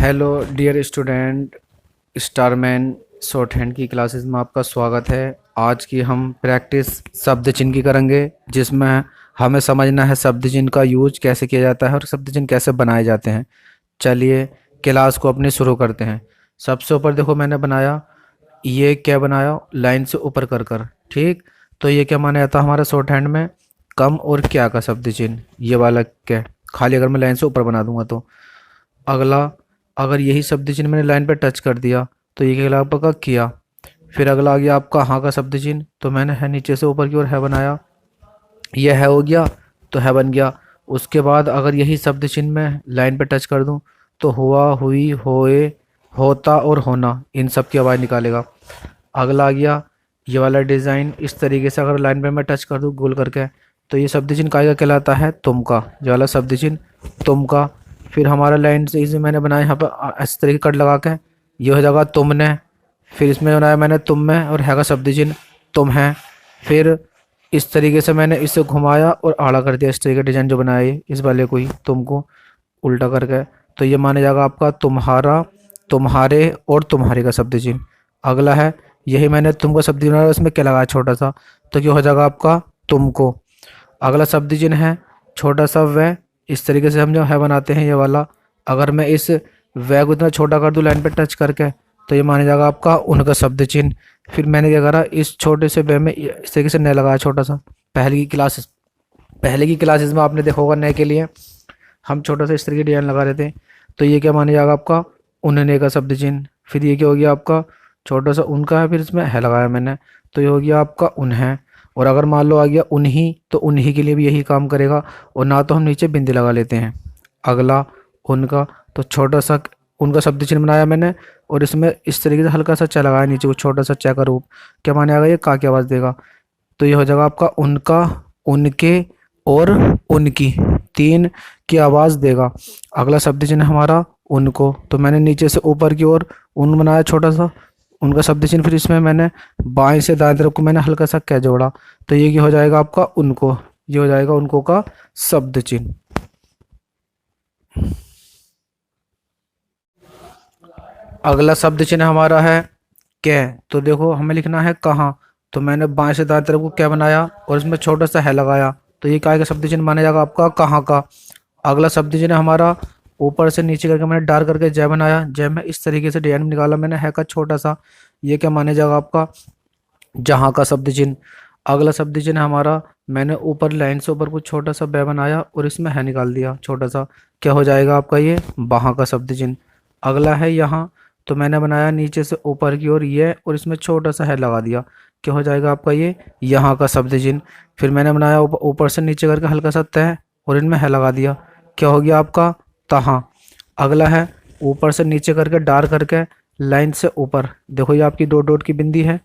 Hello dear student, Starman short hand की classes में आपका स्वागत है। आज की हम प्रैक्टिस शब्द चिन्ह की करेंगे, जिसमें हमें समझना है शब्द चिन्ह का यूज कैसे किया जाता है और शब्द चिन्ह कैसे बनाए जाते हैं। चलिए क्लास को अपनी शुरू करते हैं। सबसे ऊपर देखो मैंने बनाया, ये क्या बनाया, लाइन से ऊपर कर कर। ठीक, तो ये क्या माना जाता है हमारा शॉर्ट हैंड में, कम और क्या का शब्द चिन्ह। ये वाला क्या, खाली अगर मैं लाइन से ऊपर बना दूंगा तो। अगला, अगर यही शब्द चिन्ह मैंने लाइन पे टच कर दिया तो ये क्या आपका किया। फिर अगला आ गया आपका हाँ का शब्द चिन्ह, तो मैंने है नीचे से ऊपर की ओर है बनाया, ये है हो गया तो है बन गया। उसके बाद अगर यही शब्द चिन्ह मैं लाइन पे टच कर दूं तो हुआ, हुई, होए, होता और होना, इन सब की आवाज़ निकालेगा। अगला आ गया ये वाला डिज़ाइन, इस तरीके से अगर लाइन पे मैं टच कर दूं गोल करके तो ये शब्द चिन्ह का कहलाता है तुम का, ये वाला शब्द चिन्ह तुम का। फिर हमारा लाइन से इसे मैंने बनाया यहाँ पर इस तरीके कट लगा के, ये हो जाएगा तुमने। फिर इसमें बनाया मैंने तुम में और है का शब्द चिन्ह तुम है। फिर इस तरीके से मैंने इसे घुमाया और आड़ा कर दिया, इस तरीके डिजाइन जो बनाया है इस वाले को ही तुमको उल्टा करके, तो ये माना जाएगा आपका तुम्हारा, तुम्हारे और तुम्हारे का शब्द चिन्ह। अगला है यही मैंने तुमको शब्द चिन्ह बनाया, इसमें क्या लगाया छोटा सा, तो क्या हो जाएगा आपका तुमको। अगला शब्द चिन्ह है छोटा सा वह, इस तरीके से हम जो है बनाते हैं ये वाला। अगर मैं इस वह को इतना छोटा कर दूं लाइन पे टच करके तो ये माना जाएगा आपका उनका शब्द चिन्ह। फिर मैंने क्या करा, इस छोटे से वह में इस तरीके से नए लगाया छोटा सा। पहले की क्लासेस में आपने देखा होगा नए के लिए हम छोटा सा इस तरीके डिजाइन लगा रहे थे, तो ये क्या माना जाएगा आपका उन्होंने का शब्द चिन्ह। फिर ये क्या हो गया आपका छोटा सा उनका है, फिर इसमें है लगाया मैंने, तो ये हो गया आपका उन्हें। और अगर मान लो आ गया उन्हीं, तो उन्हीं के लिए भी यही काम करेगा, और ना तो हम नीचे बिंदी लगा लेते हैं। अगला उनका, तो छोटा सा उनका शब्द चिन्ह बनाया मैंने और इसमें इस तरीके से हल्का सा चा लगाया नीचे को, छोटा सा चा का रूप, क्या माने आएगा ये का की आवाज़ देगा, तो ये हो जाएगा आपका उनका, उनके और उनकी, तीन की आवाज़ देगा। अगला शब्द चिन्ह हमारा उनको, तो मैंने नीचे से ऊपर की ओर उन बनाया छोटा सा उनका शब्द चिन्ह। फिर इसमें मैंने बाएं से दाएं तरफ को मैंने हल्का सा क्या जोड़ा, तो ये क्या हो जाएगा आपका उनको, ये हो जाएगा उनको का शब्द चिन्ह। अगला शब्द चिन्ह हमारा है क्या, तो देखो हमें लिखना है कहाँ, तो मैंने बाएं से दाएं तरफ को क्या बनाया और इसमें छोटा सा है लगाया, तो ये क्या का शब्द चिन्ह माना जाएगा आपका कहाँ का। अगला शब्द चिन्ह हमारा ऊपर से नीचे करके मैंने डार करके जय बनाया, जय में इस तरीके से डिजाइन निकाला मैंने है का छोटा सा, ये क्या माना जाएगा आपका जहाँ का शब्द चिन्ह। अगला शब्द चिन्ह हमारा मैंने ऊपर लाइन से ऊपर कुछ छोटा सा बै बनाया और इसमें है निकाल दिया छोटा सा, क्या हो जाएगा आपका ये वहाँ का शब्द चिन्ह। अगला है यहाँ, तो मैंने बनाया नीचे से ऊपर की ओर ये और इसमें छोटा सा है लगा दिया, क्या हो जाएगा आपका ये यहाँ का शब्द चिन्ह। फिर मैंने बनाया ऊपर से नीचे करके हल्का सा तय और इनमें है लगा दिया, क्या हो गया आपका तहाँ। अगला है ऊपर से नीचे करके डार करके लाइन से ऊपर, देखो ये आपकी डॉट डॉट की बिंदी है,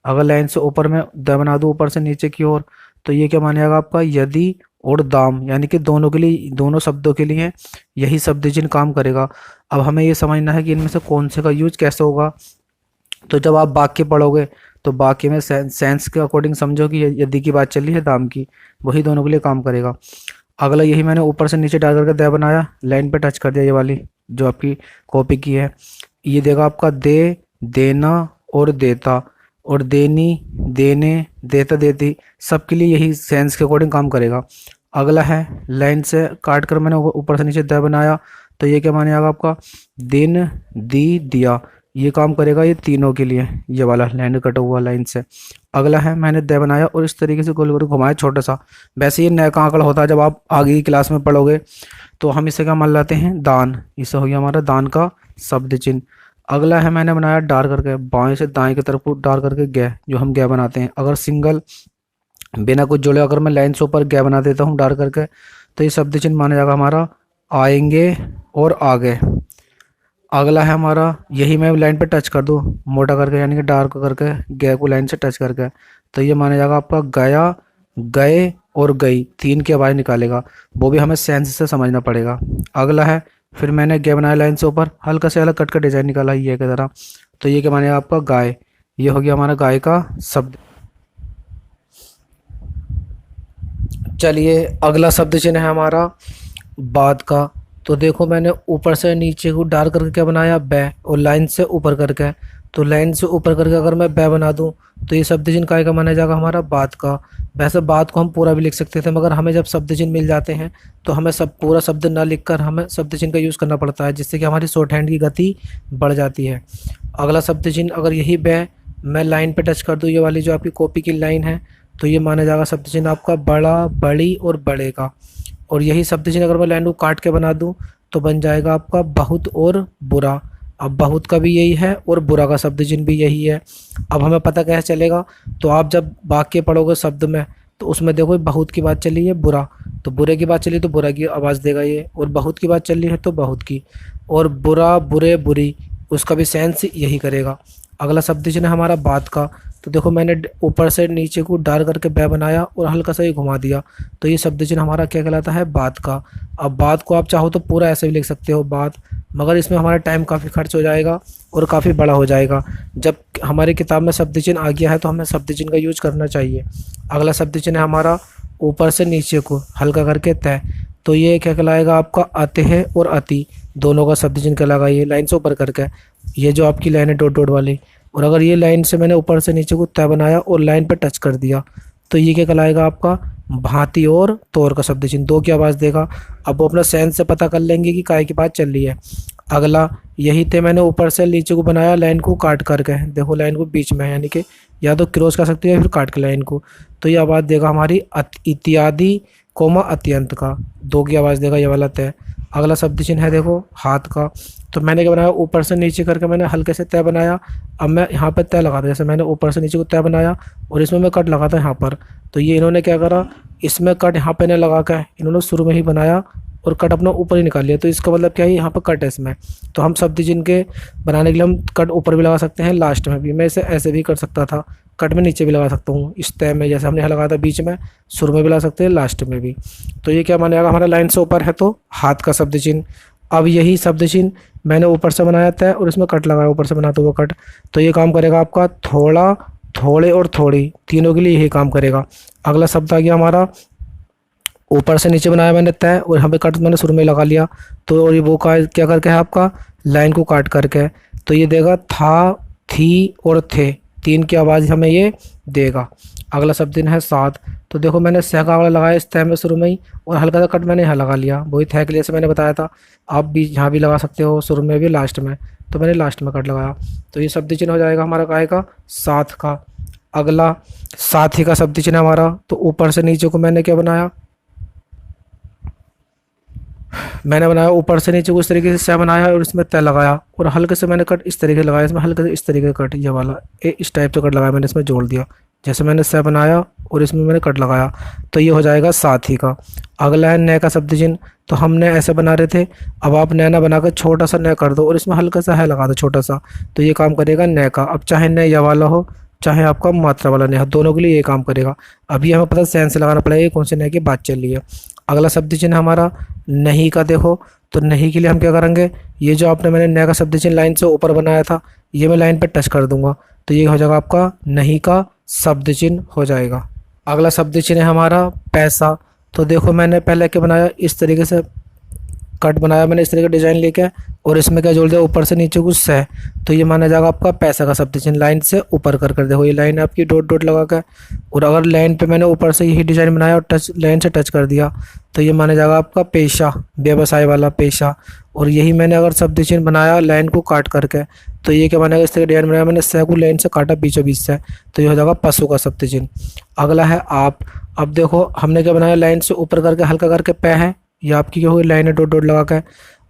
अगर लाइन से ऊपर में द बना दूँ ऊपर से नीचे की ओर, तो ये क्या मानेगा आपका यदि और दाम, यानी कि दोनों के लिए, दोनों शब्दों के लिए यही शब्द चिन्ह काम करेगा। अब हमें ये समझना है कि इनमें से कौन से का यूज कैसे होगा। तो जब आप वाक्य पढ़ोगे तो वाक्य में सेंस के अकॉर्डिंग समझो कि यदि की बात चल रही है दाम की, वही दोनों के लिए काम करेगा। अगला यही मैंने ऊपर से नीचे डाल करके दे बनाया, लाइन पे टच कर दिया, ये वाली जो आपकी कॉपी की है, ये देगा आपका दे, देना और देता, और देनी, देने, देता, देती, सबके लिए यही सेंस के अकॉर्डिंग काम करेगा। अगला है लाइन से काट कर मैंने ऊपर से नीचे द बनाया, तो ये क्या माने आएगा आपका दिन, दी, दिया, ये काम करेगा ये तीनों के लिए, ये वाला लाइन कटा हुआ लाइन से। अगला है मैंने द बनाया और इस तरीके से गोल गोल घुमाया छोटा सा, वैसे ये नया का आंकड़ा होता है, जब आप आगे की क्लास में पढ़ोगे तो हम इसे क्या मान लाते हैं दान, इसे हो गया हमारा दान का शब्द चिन्ह। अगला है मैंने बनाया डार करके, बाएं से दाएं की तरफ को डार करके गै, जो हम गै बनाते हैं, अगर सिंगल बिना कुछ जोड़े अगर मैं लाइन से ऊपर गै बना देता हूँ डार करके, तो ये शब्द चिन्ह माना जाएगा हमारा आएंगे और आगे। अगला है हमारा यही मैं लाइन पे टच कर दूँ मोटा करके, यानी कि डार्क करके गै को लाइन से टच करके, तो ये माना जाएगा आपका गया, गए और गई, तीन की आवाज़ निकालेगा, वो भी हमें सेंस से समझना पड़ेगा। अगला है फिर मैंने गै बनाया लाइन से ऊपर, हल्का से अलग कट कर डिजाइन निकाला ये की तरह, तो ये क्या मानेगा आपका गाय, ये हो गया हमारा गाय का शब्द। चलिए अगला शब्द चिन्ह है हमारा बाद का, तो देखो मैंने ऊपर से नीचे को डार करके क्या बनाया, बै, और लाइन से ऊपर करके। तो लाइन से ऊपर करके अगर मैं बै बना दूं तो ये शब्द चिन्ह काय का माना जाएगा, हमारा बात का। वैसे बात को हम पूरा भी लिख सकते थे, मगर हमें जब शब्द चिन्ह मिल जाते हैं तो हमें सब पूरा शब्द ना लिखकर हमें शब्द चिन्ह का यूज़ करना पड़ता है, जिससे कि हमारी शॉर्ट हैंड की गति बढ़ जाती है। अगला शब्द चिन्ह, अगर यही बै मैं लाइन पे टच कर दूं, ये वाली जो आपकी कॉपी की लाइन है, तो ये माना जाएगा शब्द चिन्ह आपका बड़ा, बड़ी और बड़े का। और यही शब्द चिन्ह अगर मैं लाइन को काट के बना दूं तो बन जाएगा आपका बहुत और बुरा। अब बहुत का भी यही है और बुरा का शब्द चिन्ह भी यही है। अब हमें पता कैसे चलेगा, तो आप जब वाक्य पढ़ोगे शब्द में तो उसमें देखो बहुत की बात चली है बुरा, तो बुरे की बात चली तो बुरा की आवाज़ देगा ये, और बहुत की बात चली है तो बहुत की, और बुरा, बुरे, बुरी, उसका भी सेंस यही करेगा। अगला शब्द चिन्ह है हमारा बात का। तो देखो मैंने ऊपर से नीचे को डाल करके बै बनाया और हल्का सा ही घुमा दिया, तो ये शब्द चिन्ह हमारा क्या कहलाता है, बात का। अब बात को आप चाहो तो पूरा ऐसे भी लिख सकते हो बात, मगर इसमें हमारा टाइम काफ़ी खर्च हो जाएगा और काफ़ी बड़ा हो जाएगा। जब हमारी किताब में शब्द चिन्ह आ गया है तो हमें शब्द चिन्ह का यूज करना चाहिए। अगला शब्द चिन्ह है हमारा ऊपर से नीचे को हल्का करके तय। तो ये क्या कहलाएगा आपका, अतः और अति दोनों का शब्द चिन्ह कहलाएगा, ये लाइन से ऊपर करके। ये जो आपकी लाइन है डॉट डॉट वाली, और अगर ये लाइन से मैंने ऊपर से नीचे को तय बनाया और लाइन पर टच कर दिया तो ये क्या कहलाएगा आपका, भांति और तौर का शब्द चिन्ह, दो की आवाज़ देगा। अब वो अपना सेंस से पता कर लेंगे कि काय की बात चल रही है। अगला यही थे, मैंने ऊपर से नीचे को बनाया लाइन को काट करके, देखो लाइन को बीच में, यानी कि या तो क्रॉस कर सकते हो या फिर काट के लाइन को, तो ये आवाज़ देगा हमारी इत्यादि कोमा अत्यंत का, दो की आवाज़ देगा ये वाला तय। अगला शब्द चिन्ह है देखो हाथ का। तो मैंने क्या बनाया, ऊपर से नीचे करके मैंने हल्के से तय बनाया। अब मैं यहाँ पर तय लगाता, जैसे मैंने ऊपर से नीचे को तय बनाया और इसमें मैं कट लगाता यहाँ पर, तो ये इन्होंने क्या करा, इसमें कट यहाँ पे नहीं लगा के इन्होंने शुरू में ही बनाया और कट अपना ऊपर ही निकाल लिया। तो इसका मतलब क्या है, यहाँ पर कट है इसमें, तो हम शब्द चिन्ह के बनाने के लिए हम कट ऊपर भी लगा सकते हैं, लास्ट में भी। मैं इसे ऐसे भी कर सकता था, कट में नीचे भी लगा सकता हूँ इस तय में, जैसे हमने यहाँ लगाया था बीच में, शुरू में भी लगा सकते हैं, लास्ट में भी। तो ये क्या मानेगा, हमारा लाइन से ऊपर है तो हाथ का शब्द चिन्ह। अब यही शब्द चिन्ह मैंने ऊपर से बनाया था और इसमें कट लगाया, ऊपर से बनाते हुए कट, तो ये काम करेगा आपका थोड़ा, थोड़े और थोड़ी, तीनों के लिए यही काम करेगा। अगला शब्द आ गया हमारा, ऊपर से नीचे बनाया मैंने तय और यहाँ पे कट मैंने शुरू में लगा लिया, तो और ये वो का क्या करके है आपका, लाइन को काट करके, तो ये देगा था, थी और थे, तीन की आवाज़ हमें ये देगा। अगला शब्द है साथ। तो देखो मैंने सह का वाला लगाया इस तय में शुरू में ही, और हल्का सा कट मैंने यहाँ लगा लिया, वही थे के लिए से मैंने बताया था। आप भी यहाँ भी लगा सकते हो, शुरू में भी लास्ट में, तो मैंने लास्ट में कट लगाया, तो ये शब्द चिन्ह हो जाएगा हमारा काहे का, साथ का। अगला साथी का शब्द चिन्ह हमारा, तो ऊपर से नीचे को मैंने क्या बनाया, मैंने बनाया ऊपर से नीचे को इस तरीके से सह बनाया और इसमें तय लगाया, और हल्के से मैंने कट इस तरीके से लगाया, इसमें हल्के से इस तरीके का कट, ये वाला इस टाइप से कट लगाया मैंने, इसमें जोड़ दिया, जैसे मैंने सह बनाया और इसमें मैंने कट लगाया, तो ये हो जाएगा साथी का। अगला है नए का शब्द चिन्ह। तो हमने ऐसे बना रहे थे, अब आप नैना बनाकर छोटा सा नए कर दो और इसमें हल्का सा है लगा दो छोटा सा, तो ये काम करेगा नए का। अब चाहे नए या वाला हो चाहे आपका मात्रा वाला नए हो, दोनों के लिए ये काम करेगा। अभी हमें पता सेंस लगाना पड़ेगा कौन से नए की बात चल रही है। अगला शब्द चिन्ह हमारा नहीं का, देखो तो नहीं के लिए हम क्या करेंगे, ये जो आपने मैंने नए का शब्द चिन्ह लाइन से ऊपर बनाया था, ये मैं लाइन पर टच कर दूंगा, तो ये हो जाएगा आपका नहीं का शब्द चिन्ह हो जाएगा। अगला शब्द चिन्ह है हमारा पैसा। तो देखो मैंने पहले क्या बनाया, इस तरीके से कट बनाया मैंने, इस तरीके का डिजाइन लेके, और इसमें क्या जोड़ दिया ऊपर से नीचे कुछ सह, तो ये माना जाएगा आपका पैसा का शब्द चिन्ह, लाइन से ऊपर कर कर। देखो ये लाइन है आपकी डॉट डॉट लगा कर, और अगर लाइन पे मैंने ऊपर से यही डिजाइन बनाया और टच लाइन से टच कर दिया तो ये माना जाएगा आपका पेशा, व्यवसाय वाला पेशा। और यही मैंने अगर शब्द चिन्ह बनाया लाइन को काट करके, तो ये क्या बनेगा, इस तरह डिजाइन बनाया मैंने, सह को लाइन से काटा बीचों बीच से, तो ये हो जाएगा पशु का शब्द चिन्ह। अगला है आप। अब देखो हमने क्या बनाया, लाइन से ऊपर करके हल्का करके पै है, ये आपकी क्या होगी लाइन है डॉट डॉट लगा कर।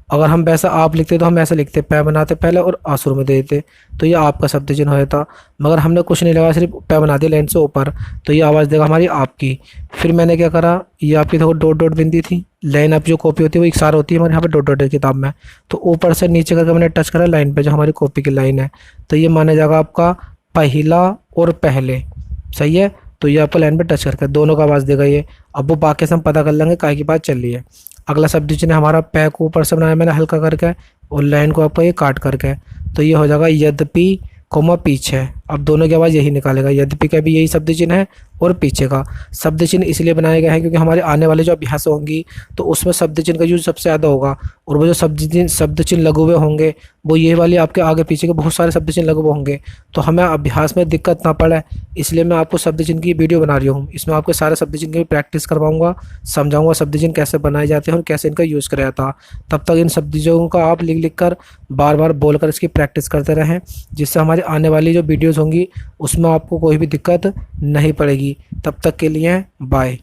अगर हम वैसा आप लिखते तो हम ऐसा लिखते, पै बनाते पहले और आसुर में दे देते, तो ये आपका शब्द चिन्ह हो जाता। मगर हमने कुछ नहीं लगा, सिर्फ पै बना दिया लाइन से ऊपर, तो ये आवाज़ देगा हमारी आपकी। फिर मैंने क्या करा, ये आपकी देखो डॉट डॉट बिंदी थी, लाइन आप जो कॉपी होती है वो एक सार होती है हमारे यहाँ पे डॉट डॉट है किताब में, तो ऊपर से नीचे करके मैंने टच करा लाइन पे जो हमारी कॉपी की लाइन है, तो ये माना जाएगा आपका पहिला और पहले, सही है। तो ये आपको लाइन पे टच करके दोनों का आवाज़ देगा ये। अब वो बाकी से हम पता कर लेंगे काय की बात चल रही है। अगला शब्द चिन्ह हमारा पै को ऊपर से बनाया मैंने हल्का करके और लाइन को आपका ये काट करके, तो ये हो जाएगा यद्यपि कोमा पीछे, अब दोनों की आवाज़ यही निकालेगा। यद्यपि का भी यही शब्द चिन्ह है और पीछे का शब्द चिन्ह इसलिए बनाए गए हैं क्योंकि हमारे आने वाले जो अभ्यास होंगी तो उसमें शब्द चिन्ह का यूज सबसे ज़्यादा होगा। और वो जो शब्द चिन्ह लगे हुए होंगे वो ये वाली आपके आगे पीछे के बहुत सारे शब्द चिन्ह लगे हुए होंगे, तो हमें अभ्यास में दिक्कत ना पड़े इसलिए मैं आपको शब्द चिन्ह की वीडियो बना रही हूँ। इसमें आपके सारे शब्द चिन्ह की प्रैक्टिस करवाऊंगा, समझाऊंगा शब्द चिन्ह कैसे बनाए जाते हैं और कैसे इनका यूज़ किया जाता है। तब तक इन शब्द चिन्हों का आप लिख लिख कर बार बार बोलकर इसकी प्रैक्टिस करते रहें, जिससे हमारी आने वाली जो वीडियोज़ होंगी उसमें आपको कोई भी दिक्कत नहीं पड़ेगी। तब तक के लिए बाय।